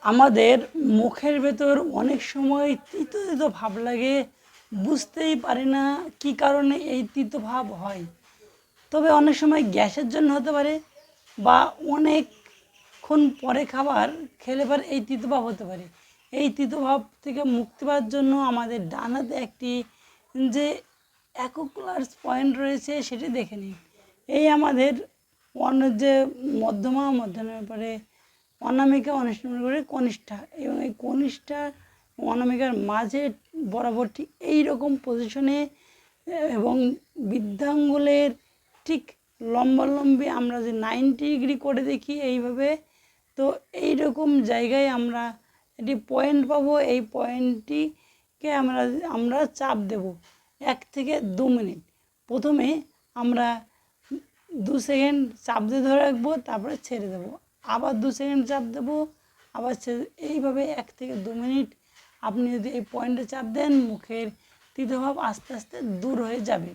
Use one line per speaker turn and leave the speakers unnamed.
আমাদের মুখের ভেতর অনেক সময় তিতো তিতো ভাব লাগে, বুঝতেই পারি না কী কারণে এই তিতো ভাব হয়। তবে অনেক সময় গ্যাসের জন্য হতে পারে, বা অনেকক্ষণ পরে খাবার খেলে পরে এই তিতো ভাব হতে পারে। এই তিতো ভাব থেকে মুক্তি পাওয়ার জন্য আমাদের ডান হাতে একটি যে অ্যাকুপুঙ্কচার পয়েন্ট রয়েছে সেটি দেখে নিন। এই আমাদের যে মধ্যমের পরে অনামিকা, অনিষ্টের করে কনিষ্ঠা, এবং এই কনিষ্ঠা অনামিকার মাঝে বরাবর ঠিক এইরকম পজিশনে এবং বৃদ্ধাঙ্গুলের ঠিক লম্বালম্বি আমরা যে 90 ডিগ্রি করে দেখি এইভাবে, তো এইরকম জায়গায় আমরা একটি পয়েন্ট পাবো। এই পয়েন্টটিকে আমরা চাপ দেব 1 থেকে 2 মিনিট। প্রথমে আমরা 2 সেকেন্ড চাপ দিয়ে ধরে রাখবো, তারপরে ছেড়ে দেবো, আবার 2 সেকেন্ড চাপ দেবো, আবার ছেড়ে, এইভাবে 1 থেকে 2 মিনিট আপনি যদি এই পয়েন্টে চাপ দেন, মুখের তিতভাব আস্তে আস্তে দূর হয়ে যাবে।